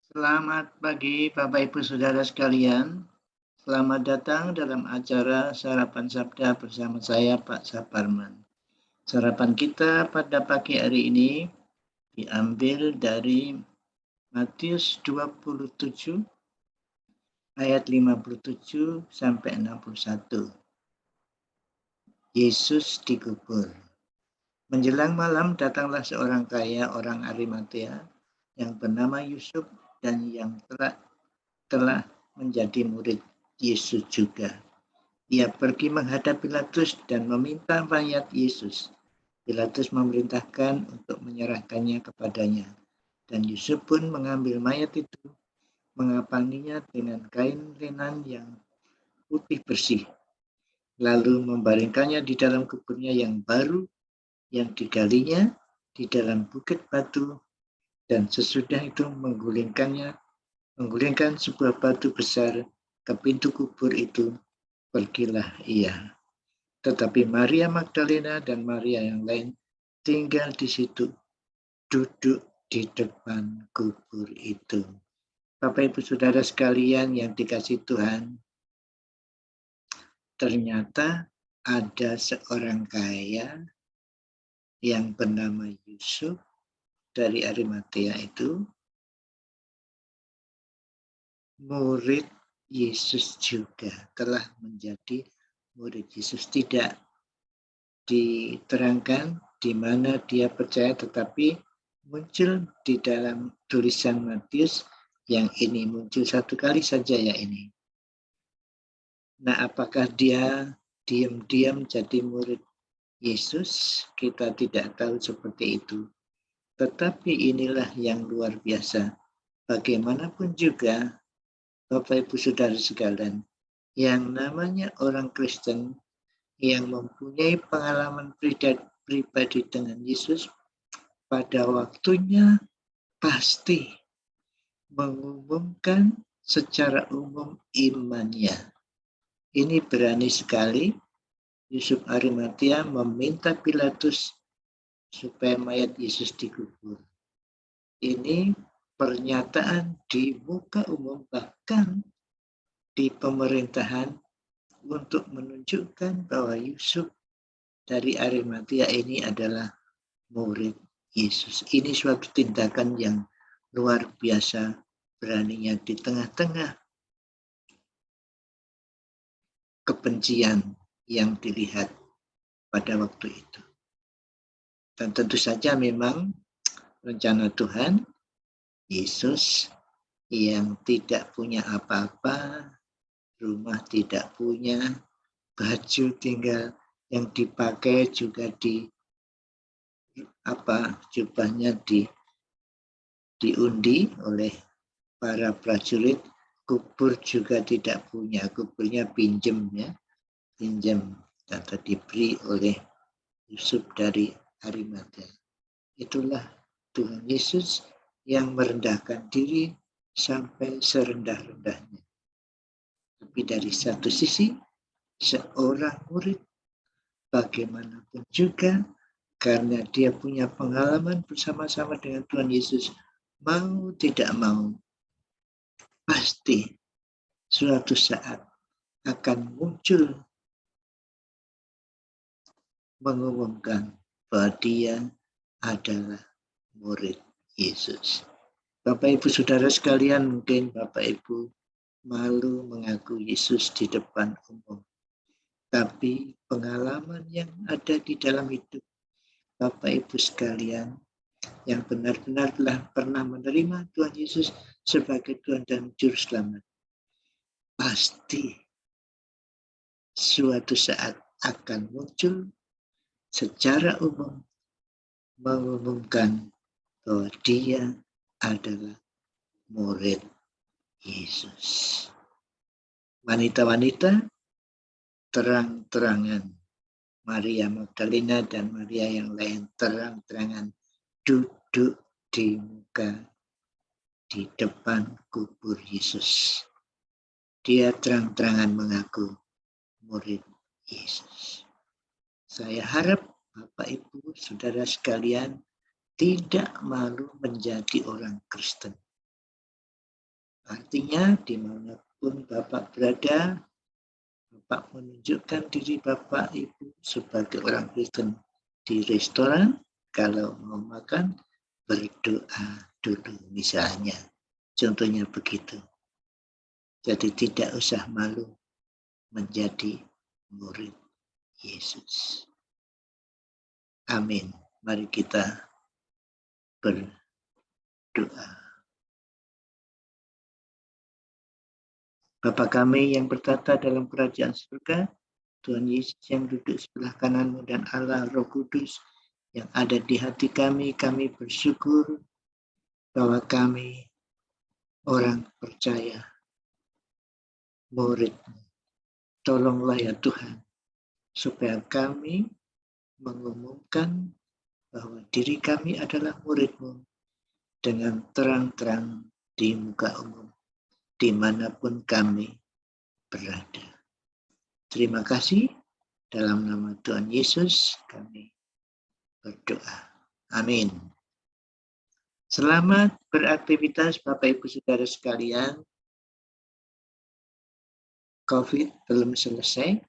Selamat pagi Bapak Ibu Saudara sekalian. Selamat datang dalam acara Sarapan Sabda bersama saya Pak Saparman. Sarapan kita pada pagi hari ini diambil dari Matius 27 ayat 57 sampai 61. Yesus dikubur. Menjelang malam datanglah seorang kaya orang Arimatea yang bernama Yusuf dan yang telah menjadi murid Yesus juga. Ia pergi menghadap Pilatus dan meminta mayat Yesus. Pilatus memerintahkan untuk menyerahkannya kepadanya. Dan Yusuf pun mengambil mayat itu, mengapanginya dengan kain lenan yang putih bersih, lalu membaringkannya di dalam kuburnya yang baru yang digalinya di dalam bukit batu, dan sesudah itu menggulingkan sebuah batu besar ke pintu kubur itu, pergilah ia. Tetapi Maria Magdalena dan Maria yang lain tinggal di situ, duduk di depan kubur itu. Bapak Ibu Saudara sekalian yang dikasihi Tuhan, ternyata ada seorang kaya yang bernama Yusuf dari Arimatea itu, murid Yesus juga, telah menjadi murid Yesus. Tidak diterangkan di mana dia percaya, tetapi muncul di dalam tulisan Matius yang ini muncul satu kali saja ya ini. Nah, apakah dia diam-diam jadi murid Yesus? Kita tidak tahu seperti itu. Tetapi inilah yang luar biasa. Bagaimanapun juga, Bapak Ibu Saudara sekalian, yang namanya orang Kristen yang mempunyai pengalaman pribadi dengan Yesus, pada waktunya pasti mengumumkan secara umum imannya. Ini berani sekali Yusuf Arimatea meminta Pilatus supaya mayat Yesus dikubur. Ini pernyataan di muka umum, bahkan di pemerintahan, untuk menunjukkan bahwa Yusuf dari Arimatea ini adalah murid Yesus. Ini suatu tindakan yang luar biasa beraninya di tengah-tengah kebencian yang dilihat pada waktu itu. Dan tentu saja memang rencana Tuhan, Yesus yang tidak punya apa-apa, rumah tidak punya, baju tinggal yang dipakai juga jubahnya diundi oleh para prajurit, kubur juga tidak punya, kuburnya pinjam atau diberi oleh Yusuf dari Arimatea. Itulah Tuhan Yesus yang merendahkan diri sampai serendah-rendahnya. Tapi dari satu sisi, seorang murid bagaimanapun juga, karena dia punya pengalaman bersama-sama dengan Tuhan Yesus, mau tidak mau, pasti suatu saat akan muncul mengumumkan bahwa dia adalah murid Yesus. Bapak Ibu Saudara sekalian, mungkin Bapak Ibu malu mengaku Yesus di depan umum. Tapi pengalaman yang ada di dalam hidup Bapak Ibu sekalian yang benar-benar telah pernah menerima Tuhan Yesus sebagai Tuhan dan Juru Selamat, pasti suatu saat akan muncul secara umum mengumumkan bahwa dia adalah murid Yesus. Wanita-wanita terang-terangan, Maria Magdalena dan Maria yang lain terang-terangan duduk di depan kubur Yesus. Dia terang-terangan mengaku murid Yesus. Saya harap Bapak Ibu Saudara sekalian tidak malu menjadi orang Kristen. Artinya dimanapun Bapak berada, Bapak menunjukkan diri Bapak Ibu sebagai orang Kristen. Di restoran, kalau mau makan, berdoa dulu misalnya. Contohnya begitu. Jadi tidak usah malu menjadi murid Yesus. Amin. Mari kita berdoa. Bapa kami yang bertata dalam kerajaan surga, Tuhan Yesus yang duduk sebelah kananmu dan Allah Roh Kudus yang ada di hati kami bersyukur bahwa kami orang percaya, murid. Tolonglah ya Tuhan, supaya kami mengumumkan bahwa diri kami adalah murid-Mu dengan terang-terang di muka umum, dimanapun kami berada. Terima kasih, dalam nama Tuhan Yesus kami berdoa. Amin. Selamat beraktivitas Bapak Ibu Saudara sekalian. COVID belum selesai.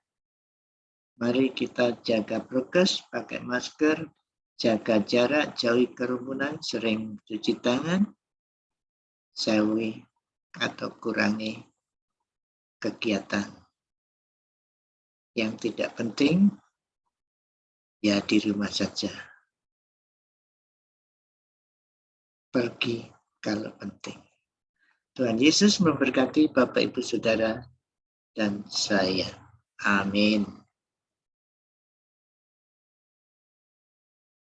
Mari kita jaga prokes, pakai masker, jaga jarak, jauhi kerumunan, sering cuci tangan, jauhi atau kurangi kegiatan yang tidak penting, ya di rumah saja. Pergi kalau penting. Tuhan Yesus memberkati Bapak Ibu Saudara dan saya. Amin.